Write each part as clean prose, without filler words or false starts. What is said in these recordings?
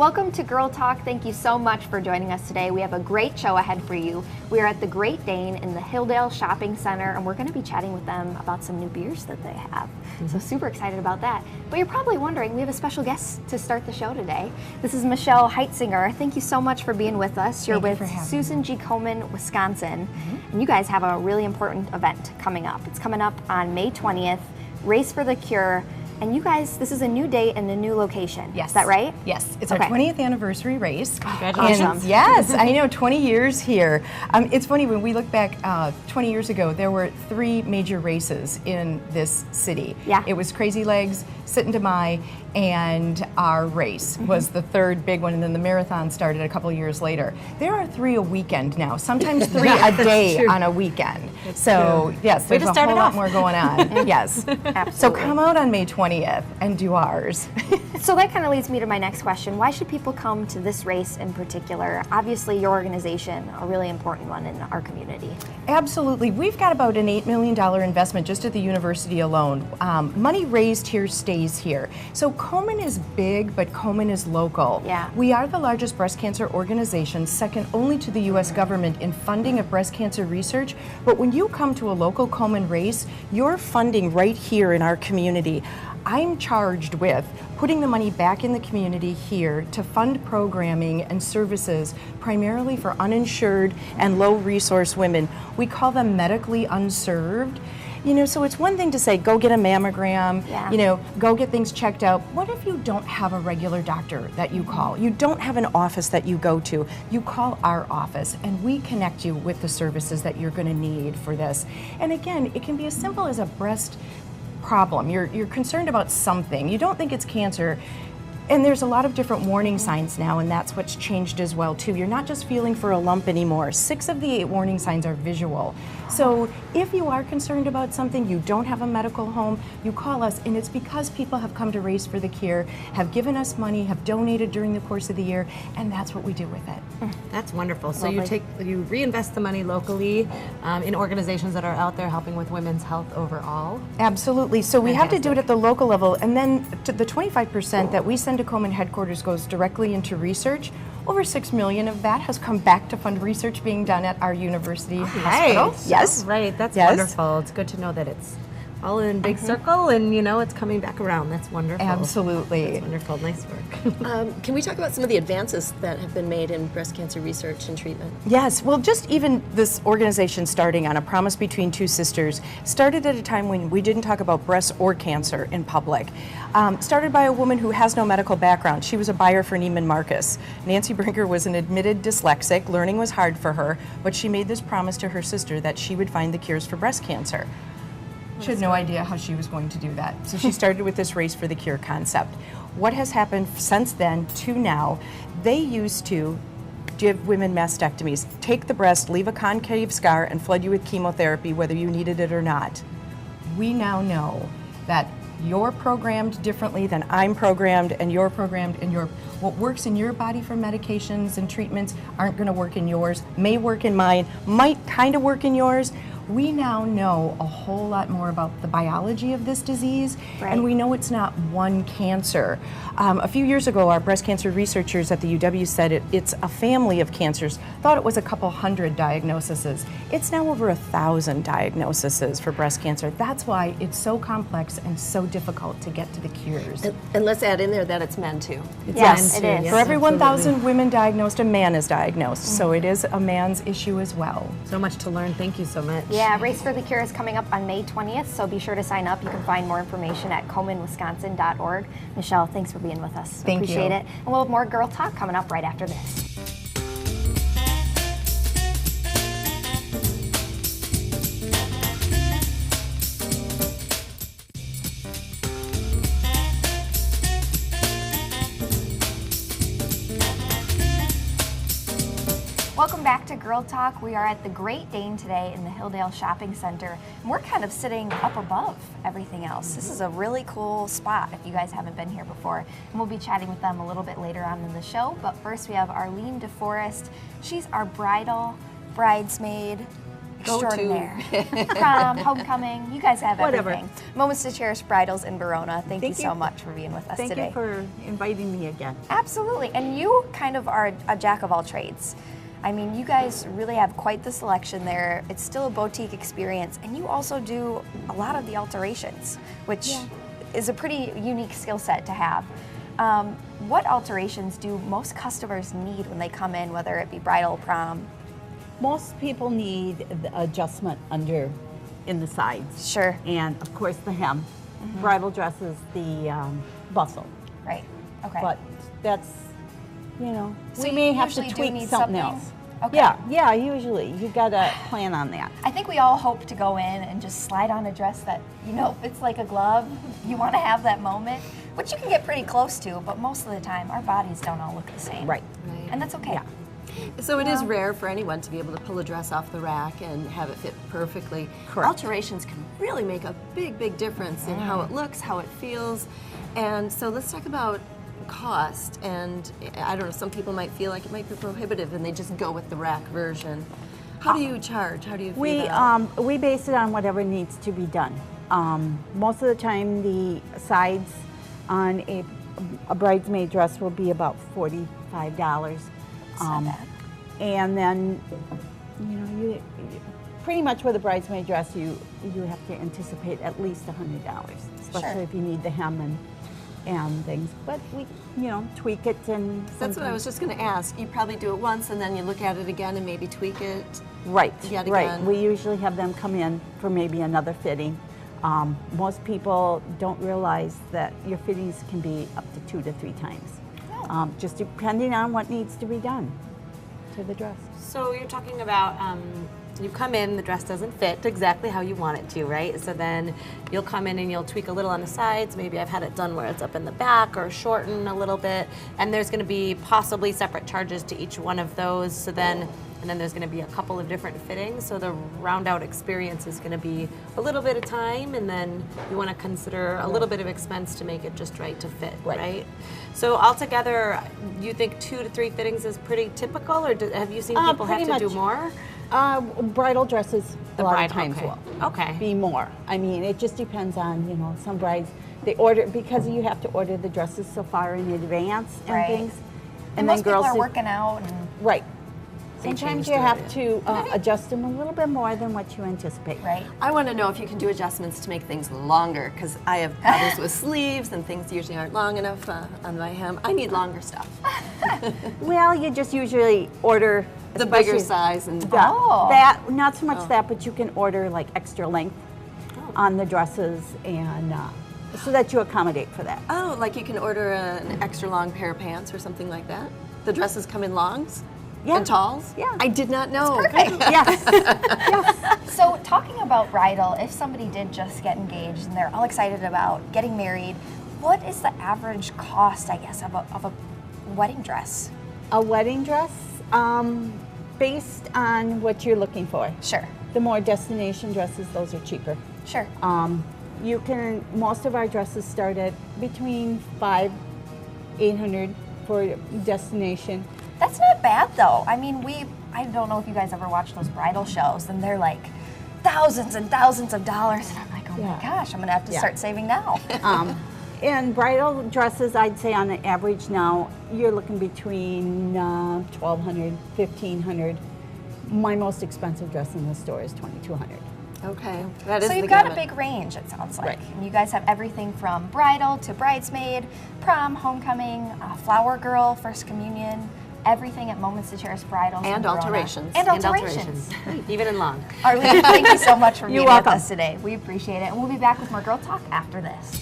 Welcome to Girl Talk. Thank you so much for joining us today. We have a great show ahead for you. We are at the Great Dane in the Hilldale Shopping Center, and we're going to be chatting with them about some new beers that they have. So super excited about that. But you're probably wondering, we have a special guest to start the show today. This is Michelle Heitzinger. Thank you so much for being with us. You're with Susan G. Komen, Wisconsin, and you guys have a really important event coming up. It's coming up on May 20th, Race for the Cure. And you guys, this is a new date and a new location. Yes. Is that right? Yes. It's our 20th anniversary race. Congratulations. Yes, I know, 20 years here. It's funny, when we look back 20 years ago, there were 3 major races in this city. Yeah. It was Crazy Legs, Sit and Demai, and our race was the 3rd big one, and then the marathon started a couple years later. There are 3 a weekend now, sometimes 3 a day on a weekend. So yes, there's a whole lot more going on. Yes. Absolutely. So come out on May 20th and do ours. So that kind of leads me to my next question. Why should people come to this race in particular? Obviously, your organization, a really important one in our community. Absolutely. We've got about an $8 million investment just at the university alone. Money raised here stays here. So Komen is big, but Komen is local. Yeah. We are the largest breast cancer organization, second only to the U.S. government in funding of breast cancer research. But when you come to a local Komen race, you're funding right here in our community. I'm charged with putting the money back in the community here to fund programming and services primarily for uninsured and low resource women. We call them medically unserved. You know, so it's one thing to say, go get a mammogram, you know, go get things checked out. What if you don't have a regular doctor that you call? You don't have an office that you go to. You call our office and we connect you with the services that you're going to need for this. And again, it can be as simple as a breast problem. You're concerned about something. You don't think it's cancer. And there's a lot of different warning signs now, and that's what's changed as well too. You're not just feeling for a lump anymore. 6 of the 8 warning signs are visual. So if you are concerned about something, you don't have a medical home, you call us, and it's because people have come to Race for the Cure, have given us money, have donated during the course of the year, and that's what we do with it. That's wonderful. So you reinvest the money locally in organizations that are out there helping with women's health overall? Absolutely. So we have to do it at the local level, and then the 25% that we send to Komen headquarters goes directly into research. Over $6 million of that has come back to fund research being done at our university hospital. Yes. Right. That's wonderful. It's good to know that it's all in big circle and, you know, it's coming back around. That's wonderful. Absolutely. That's wonderful. Nice work. Can we talk about some of the advances that have been made in breast cancer research and treatment? Yes. Well, just even this organization starting on A Promise Between Two Sisters started at a time when we didn't talk about breast or cancer in public. Started by a woman who has no medical background. She was a buyer for Neiman Marcus. Nancy Brinker was an admitted dyslexic. Learning was hard for her, but she made this promise to her sister that she would find the cures for breast cancer. She had no idea how she was going to do that. So she started with this Race for the Cure concept. What has happened since then to now, they used to give women mastectomies, take the breast, leave a concave scar, and flood you with chemotherapy whether you needed it or not. We now know that you're programmed differently than I'm programmed, and you're programmed, and what works in your body for medications and treatments aren't going to work in yours, may work in mine, might kind of work in yours. We now know a whole lot more about the biology of this disease, and we know it's not one cancer. A few years ago, our breast cancer researchers at the UW said it's a family of cancers. Thought it was a couple hundred diagnoses. It's now over 1,000 diagnoses for breast cancer. That's why it's so complex and so difficult to get to the cures. And let's add in there that it's men too. Yes, it is. For every 1,000 women diagnosed, a man is diagnosed. So it is a man's issue as well. So much to learn. Thank you so much. Yeah, Race for the Cure is coming up on May 20th, so be sure to sign up. You can find more information at KomenWisconsin.org. Michelle, thanks for being with us. Thank you. Appreciate it. And we'll have more Girl Talk coming up right after this. Welcome back to Girl Talk. We are at the Great Dane today in the Hilldale Shopping Center, and we're kind of sitting up above everything else. This is a really cool spot if you guys haven't been here before, and we'll be chatting with them a little bit later on in the show. But first we have Arlene DeForest. She's our bridesmaid extraordinaire. Prom, homecoming, you guys have Whatever. everything. Moments to Cherish Bridals in Verona. Thank you so much for being with us Thank today. you for inviting me again. Absolutely. And you kind of are a jack of all trades. I mean, you guys really have quite the selection there. It's still a boutique experience. And you also do a lot of the alterations, which is a pretty unique skill set to have. What alterations do most customers need when they come in, whether it be bridal, prom? Most people need the adjustment under in the sides. Sure. And of course the hem. Bridal dresses, the bustle. Right. Okay. But that's, So we you may have to usually do tweak need something something? else. Okay. Yeah, usually. You gotta plan on that. I think we all hope to go in and just slide on a dress that, fits like a glove. You want to have that moment, which you can get pretty close to, but most of the time our bodies don't all look the same. Right. And that's okay. Yeah. So it is rare for anyone to be able to pull a dress off the rack and have it fit perfectly. Correct. Alterations can really make a big, big difference in how it looks, how it feels. And so let's talk about cost. And I don't know, some people might feel like it might be prohibitive and they just go with the rack version. How do you charge? How do you feel that? We base it on whatever needs to be done. Most of the time the sides on a bridesmaid dress will be about $45. It's not bad. And then, you pretty much with a bridesmaid dress, you have to anticipate at least $100, especially if you need the hem and things. But we, tweak it and. That's what I was just going to ask. You probably do it once and then you look at it again and maybe tweak it. Right. Yet Right. again. We usually have them come in for maybe another fitting. Most people don't realize that your fittings can be up to 2 to 3 times, just depending on what needs to be done to the dress. So you're talking about you come in, the dress doesn't fit exactly how you want it to, right? So then you'll come in and you'll tweak a little on the sides. Maybe I've had it done where it's up in the back or shorten a little bit. And there's going to be possibly separate charges to each one of those. And then there's going to be a couple of different fittings. So the round out experience is going to be a little bit of time, and then you want to consider a little bit of expense to make it just right to fit, right? So altogether, you think 2 to 3 fittings is pretty typical, or have you seen people have to do more? Bridal dresses a lot of bridal, times okay. will Okay. be more. I mean, it just depends on, some brides, they order, because you have to order the dresses so far in advance and Right. things. And then most people are do- working out and Right. They Sometimes change you the- have to adjust them a little bit more than what you anticipate. right. I want to know if you can do adjustments to make things longer, because I have patterns with sleeves and things usually aren't long enough on my hem. I need longer stuff. Well, you just usually order The bigger especially size and that, not so much that, but you can order like extra length on the dresses and so that you accommodate for that. oh, like you can order an extra long pair of pants or something like that. The dresses come in longs Yeah. and talls. Yeah. I did not know. Perfect. Yes. Yes. So talking about bridal, if somebody did just get engaged and they're all excited about getting married, what is the average cost, I guess, of a wedding dress? A wedding dress, based on what you're looking for. Sure. The more destination dresses, those are cheaper. Sure. Most of our dresses start at between $500-800 for destination. That's not bad though. I mean, I don't know if you guys ever watch those bridal shows, and they're like thousands and thousands of dollars, and I'm like, oh my gosh, I'm gonna have to start saving now. And bridal dresses, I'd say on an average now, you're looking between $1,200, $1,500. My most expensive dress in the store is $2,200. Okay, that is So the you've got a gamut. big range, it sounds like. Right. And you guys have everything from bridal to bridesmaid, prom, homecoming, flower girl, first communion, everything at Moments to Cherish Bridals. And in Verona. alterations. And And alterations. Even in long. Arlene, thank you so much for being You're with welcome. us today. We appreciate it. And we'll be back with more Girl Talk after this.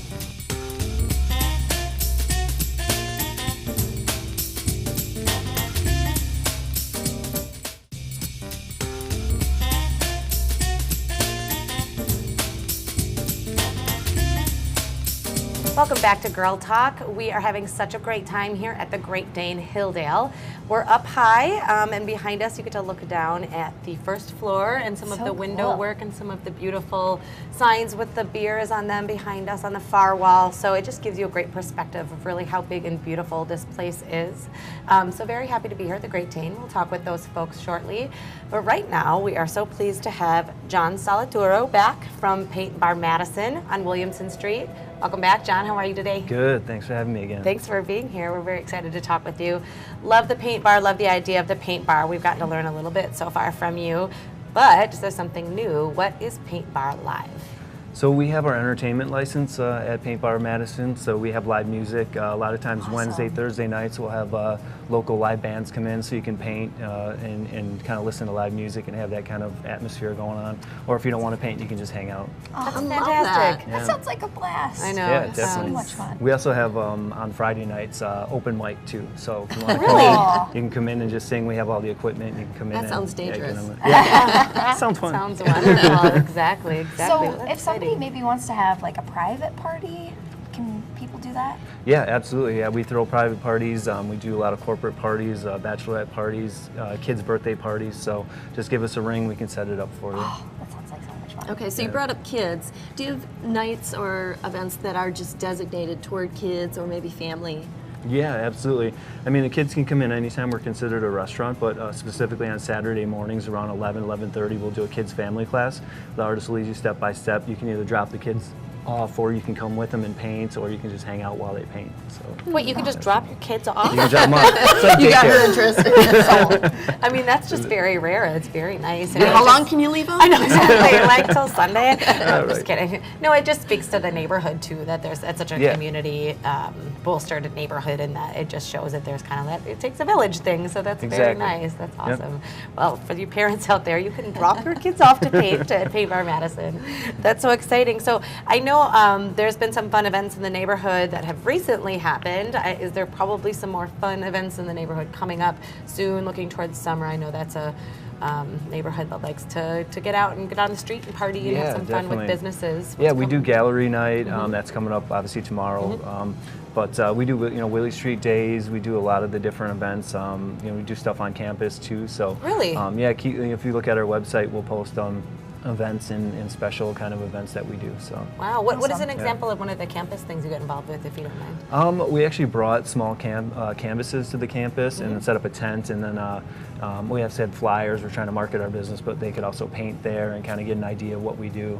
Welcome back to Girl Talk. We are having such a great time here at the Great Dane Hilldale. We're up high, and behind us you get to look down at the first floor and some of the window work and some of the beautiful signs with the beers on them behind us on the far wall. So it just gives you a great perspective of really how big and beautiful this place is. So very happy to be here at the Great Dane. We'll talk with those folks shortly. But right now we are so pleased to have John Solituro back from Paint Bar Madison on Williamson Street. Welcome back, John. How are you today? Good. Thanks for having me again. Thanks for being here. We're very excited to talk with you. Love the paint bar, love the idea of the paint bar. We've gotten to learn a little bit so far from you, but there's something new. What is Paint Bar Live? So we have our entertainment license at Paint Bar Madison, so we have live music. A lot of times Wednesday, Thursday nights we'll have local live bands come in so you can paint and kind of listen to live music and have that kind of atmosphere going on. Or if you don't want to paint, you can just hang out. That's I love fantastic. That sounds like a blast. I know. Yeah, it definitely. So much fun. We also have on Friday nights open mic too. So if you want to Really? come in, you can come in and just sing. We have all the equipment. You can come in. That sounds and, dangerous. Yeah, sounds fun. Sounds wonderful. Exactly. So Well, that's if somebody exciting. maybe wants to have like a private party, can people do that? Yeah, absolutely. Yeah, we throw private parties. We do a lot of corporate parties, bachelorette parties, kids' birthday parties. So just give us a ring. We can set it up for you. Oh, that sounds like so much fun. Okay, so you brought up kids. Do you have nights or events that are just designated toward kids or maybe family? Yeah, absolutely. I mean, the kids can come in anytime. We're considered a restaurant, but specifically on Saturday mornings around 11:30, we'll do a kids' family class. The artist will lead you step by step. You can either drop the kids off, or you can come with them and paint, or you can just hang out while they paint. So Wait, you can just drop your kids off? you can drop them off. It's like You got her daycare. interest. I mean, that's just very rare. It's very nice. And How it long just- can you leave them? I know, exactly. Like till Sunday. No, I'm just right. kidding. No, it just speaks to the neighborhood too. That it's such a Yeah. community bolstered neighborhood, and that it just shows that there's kind of that it takes a village thing. So that's very Exactly. nice. That's Yep. awesome. Well, for you parents out there, you can drop your kids off to paint at Paint Bar Madison. That's so exciting. So I know there's been some fun events in the neighborhood that have recently happened. Is there probably some more fun events in the neighborhood coming up soon? Looking towards summer, I know that's a neighborhood that likes to get out and get on the street and party and have Yeah, some fun with definitely. businesses. Yeah, What's we do coming? gallery night. That's coming up obviously tomorrow. But we do Willie Street Days. We do a lot of the different events. We do stuff on campus too. So Really? Yeah, if you look at our website, we'll post events and special kind of events that we do. So. Wow. What is an Awesome. example of one of the campus things you get involved with, if you don't mind? We actually brought small canvases to the campus and then set up a tent, and then we have said flyers. We're trying to market our business, but they could also paint there and kind of get an idea of what we do.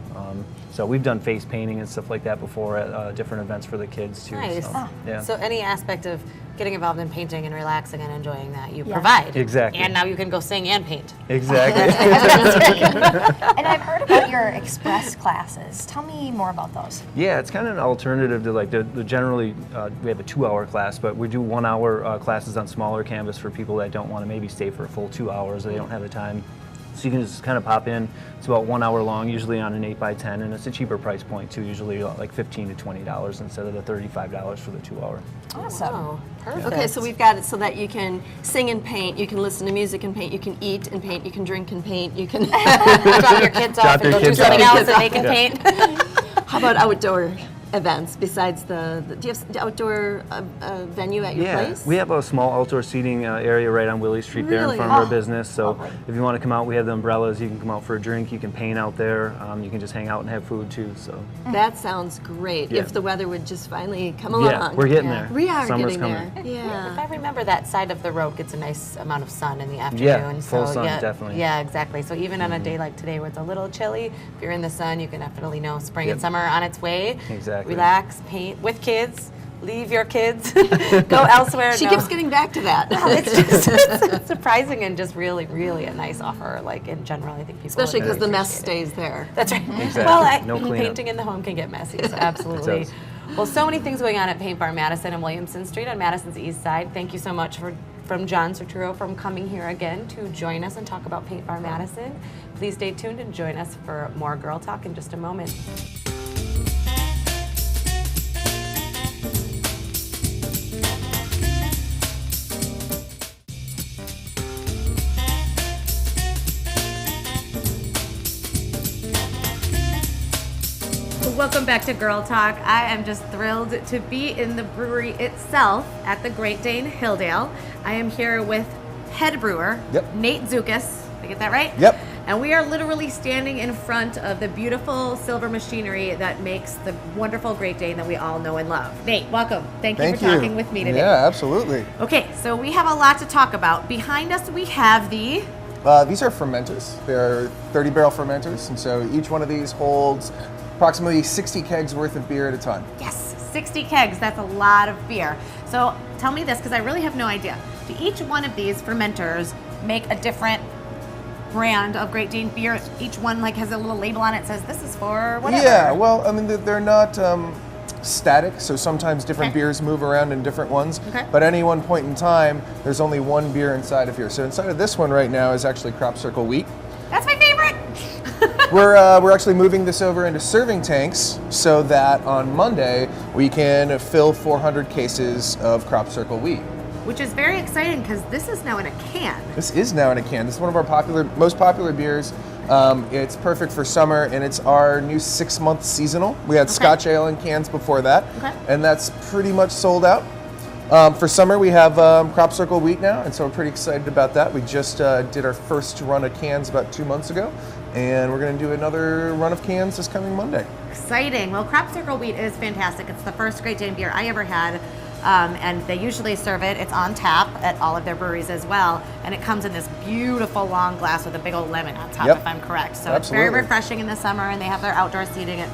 So we've done face painting and stuff like that before at different events for the kids too. Nice. So, yeah. So any aspect of getting involved in painting and relaxing and enjoying that, you Yeah. provide. Exactly. And now you can go sing and paint. Exactly. And I've heard about your express classes. Tell me more about those. Yeah, it's kind of an alternative to like the generally we have a 2-hour class, but we do 1-hour classes on smaller canvas for people that don't want to maybe stay for a full 2 hours or they don't have the time. So you can just kind of pop in. It's about 1 hour long, usually on an 8x10, and it's a cheaper price point too. Usually like $15 to $20 instead of the $35 for the 2 hour. Awesome. Wow. Perfect. Okay, so we've got it so that you can sing and paint, you can listen to music and paint, you can eat and paint, you can drink and paint, you can. drop your kids off Drop and your go do kids something off. else and they can paint. How about outdoor events besides the do you have the outdoor venue at your place? We have a small outdoor seating area right on Willie Street there in Really? front of our business. So if you want to come out, we have the umbrellas. You can come out for a drink. You can paint out there. You can just hang out and have food too. So That sounds great. Yeah. If the weather would just finally come along. yeah, we're getting there. We are Summer's getting coming. there. If Yeah. I remember, that side of the road gets a nice amount of sun in the afternoon. full so sun, yeah, definitely. Yeah, exactly. So even on a day like today where it's a little chilly, if you're in the sun, you can definitely know spring and Yep. summer are on its way. Exactly. Relax, paint with kids, leave your kids, go elsewhere. She No. kees getting back to that. It's just it's surprising and just really, really a nice offer. Like in general, I think people Especially would because the really mess appreciate it. stays there. That's right. Exactly. Well, No cleanup. painting in the home can get messy, so absolutely. does. Well, so many things going on at Paint Bar Madison and Williamson Street on Madison's East Side. Thank you so much from John Solituro from coming here again to join us and talk about Paint Bar Madison. Please stay tuned and join us for more Girl Talk in just a moment. welcome back to Girl Talk. I am just thrilled to be in the brewery itself at the Great Dane Hilldale. I am here with head brewer, Nate Zukas. Did I get that right? Yep. And we are literally standing in front of the beautiful silver machinery that makes the wonderful Great Dane that we all know and love. Nate, welcome. Thank you for talking with me today. Yeah, absolutely. Okay, so we have a lot to talk about. Behind us we have the... These are fermenters. They're 30-barrel fermenters, and so each one of these holds approximately 60 kegs worth of beer at a time. Yes, 60 kegs. That's a lot of beer. So tell me this, because I really have no idea. Do each one of these fermenters make a different brand of Great Dane beer? Each one like has a little label on it that says this is for whatever. Yeah, well, I mean, they're not static, so sometimes different beers move around in different ones. Okay. But at any one point in time, there's only one beer inside of here. So inside of this one right now is actually Crop Circle Wheat. That's my favorite. We're actually moving this over into serving tanks so that on Monday we can fill 400 cases of Crop Circle Wheat. Which is very exciting because this is now in a can. This is now in a can. This is one of our most popular beers. It's perfect for summer, and it's our new 6-month seasonal. We had Scotch Ale in cans before that, and that's pretty much sold out. For summer, we have Crop Circle Wheat now, and so we're pretty excited about that. We just did our first run of cans about 2 months ago, and we're going to do another run of cans this coming Monday. Exciting. Well, Crop Circle Wheat is fantastic. It's the first Great Dane beer I ever had. And they usually serve it. It's on tap at all of their breweries as well. And it comes in this beautiful long glass with a big old lemon on top, if I'm correct. So it's very refreshing in the summer, and they have their outdoor seating at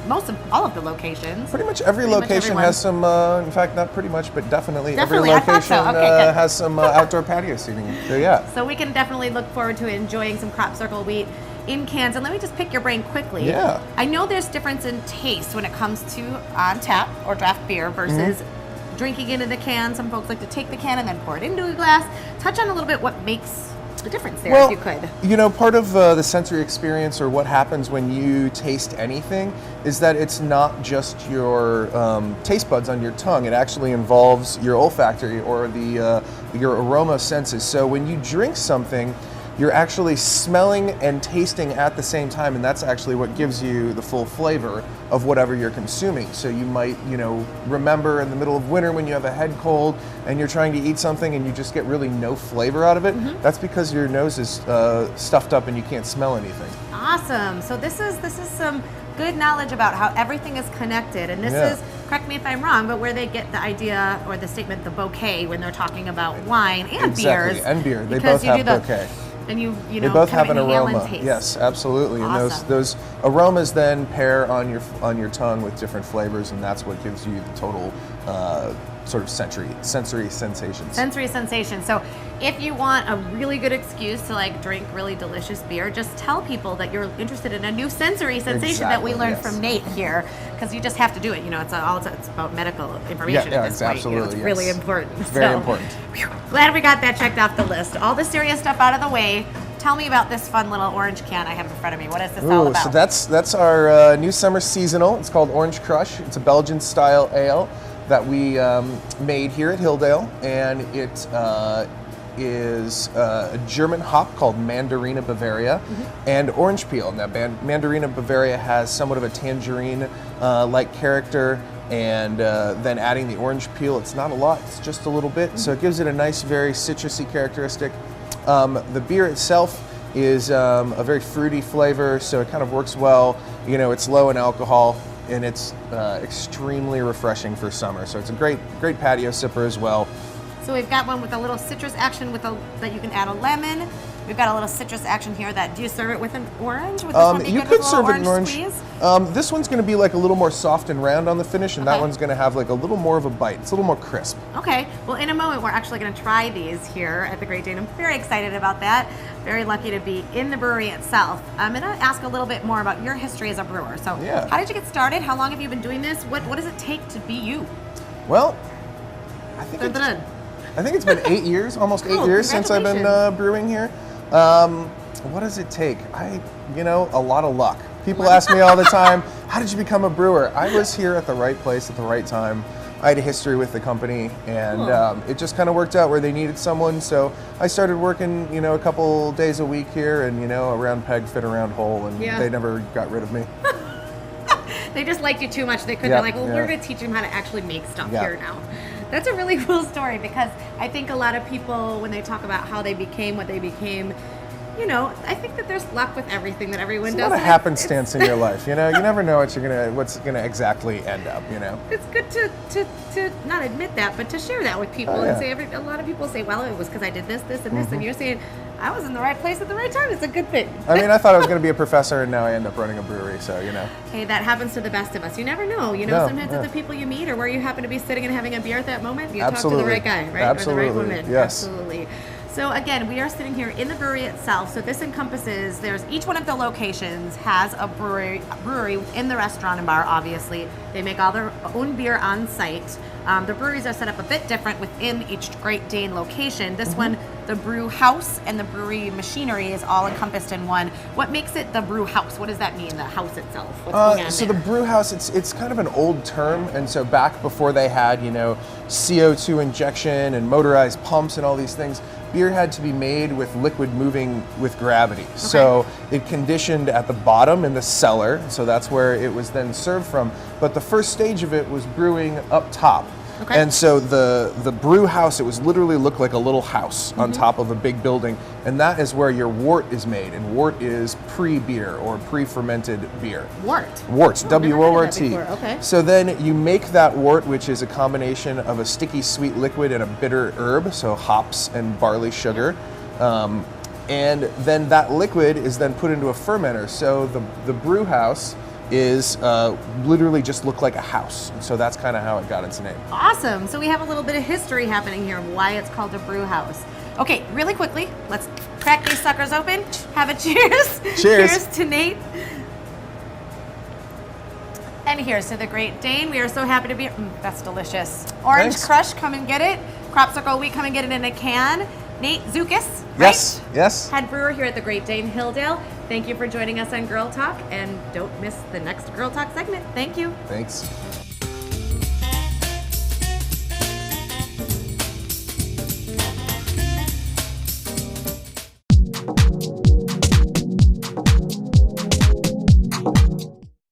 all of the locations. Pretty much every location has some, in fact, not pretty much, but definitely every I thought location so. Okay, has some outdoor patio seating. So yeah. So we can definitely look forward to enjoying some Crop Circle Wheat in cans. And let me just pick your brain quickly. Yeah. I know there's difference in taste when it comes to on tap or draft beer versus drinking it in the can. Some folks like to take the can and then pour it into a glass. Touch on a little bit what makes the difference there, if you could. You know, part of the sensory experience, or what happens when you taste anything, is that it's not just your taste buds on your tongue. It actually involves your olfactory or your aroma senses. So when you drink something, you're actually smelling and tasting at the same time, and that's actually what gives you the full flavor of whatever you're consuming. So you might, remember in the middle of winter when you have a head cold and you're trying to eat something and you just get really no flavor out of it. That's because your nose is stuffed up and you can't smell anything. Awesome. So this is some good knowledge about how everything is connected, and this is, correct me if I'm wrong, but where they get the idea or the statement, the bouquet, when they're talking about wine and beers. And beer. They both have bouquet. And you they both have an aroma. Taste. Yes, absolutely. Awesome. And those aromas then pair on your tongue with different flavors, and that's what gives you the total sort of sensory sensations. Sensory sensation. So if you want a really good excuse to drink really delicious beer, just tell people that you're interested in a new sensory sensation that we learned from Nate here, because you just have to do it. It's about medical information at this point. Absolutely. It's really important. It's very important. Glad we got that checked off the list. All the serious stuff out of the way. Tell me about this fun little orange can I have in front of me. What is this all about? So that's our new summer seasonal. It's called Orange Crush. It's a Belgian style ale that we made here at Hilldale, and it is a German hop called Mandarina Bavaria and orange peel. Now, Mandarina Bavaria has somewhat of a tangerine-like character, and then adding the orange peel, it's not a lot, it's just a little bit, so it gives it a nice, very citrusy characteristic. The beer itself is a very fruity flavor, so it kind of works well. It's low in alcohol, and it's extremely refreshing for summer. So it's a great patio sipper as well. So we've got one with a little citrus action that you can add a lemon. We've got a little citrus action here. Do you serve it with an orange? Would this one be you good could with a serve little it an orange. Squeeze? This one's going to be a little more soft and round on the finish, and that one's going to have a little more of a bite. It's a little more crisp. Okay. Well, in a moment, we're actually going to try these here at the Great Dane. I'm very excited about that. Very lucky to be in the brewery itself. I'm going to ask a little bit more about your history as a brewer. So, how did you get started? How long have you been doing this? What does it take to be you? Well, I think it's been 8 years, almost 8 years since I've been brewing here. What does it take? A lot of luck. People ask me all the time, how did you become a brewer? I was here at the right place at the right time. I had a history with the company, and it just kind of worked out where they needed someone. So I started working, a couple days a week here, and a round peg fit a round hole, and they never got rid of me. They just liked you too much. They couldn't. Yeah, They're like, well, yeah. we're going to teach them how to actually make stuff Yeah. here now. That's a really cool story because I think a lot of people, when they talk about how they became what they became, you know, I think that there's luck with everything that everyone It's a does. lot of and happenstance in your life, you know. You never know what's gonna exactly end up, you know. it's good to not admit that, but to share that with people Oh, and yeah. say a lot of people say, well, it was because I did this, this, and this, and you're saying I was in the right place at the right time. It's a good thing. I mean, I thought I was gonna be a professor, and now I end up running a brewery. So you know. Hey, that happens to the best of us. You never know. You know, No, sometimes yeah. it's the people you meet or where you happen to be sitting and having a beer at that moment. You Absolutely. talk to the right guy, right? Absolutely. Or the right woman. Yes. Absolutely. So again, we are sitting here in the brewery itself. So this encompasses, there's each one of the locations has a brewery in the restaurant and bar, obviously. They make all their own beer on site. The breweries are set up a bit different within each Great Dane location. This one, the Brew House and the brewery machinery is all encompassed in one. What makes it the Brew House? What does that mean, the house itself? What's going on So there? the brew house, it's kind of an old term, and so back before they had, you know, CO2 injection and motorized pumps and all these things, beer had to be made with liquid moving with gravity. So it conditioned at the bottom in the cellar, so that's where it was then served from. But the first stage of it was brewing up top. Okay. And so the brew house, it was literally looked like a little house on top of a big building, and that is where your wort is made, and wort is pre-beer or pre-fermented beer. Wort. Wort, Oh, never heard of that W-O-R-T. before. Okay. So then you make that wort, which is a combination of a sticky sweet liquid and a bitter herb, so hops and barley sugar. And then that liquid is then put into a fermenter. So the brew house is literally just look like a house. So that's kind of how it got its name. Awesome. So we have a little bit of history happening here of why it's called a brew house. Okay, really quickly, let's crack these suckers open. Have a cheers. Cheers. Cheers to Nate. And here's to the Great Dane. We are so happy to be here. That's delicious. Orange Thanks. Crush, come and get it. Crop Circle Wheat, come and get it in a can. Nate Zukas, Yes, right? yes. Head brewer here at the Great Dane Hilldale. Thank you for joining us on Girl Talk, and don't miss the next Girl Talk segment. Thank you. Thanks.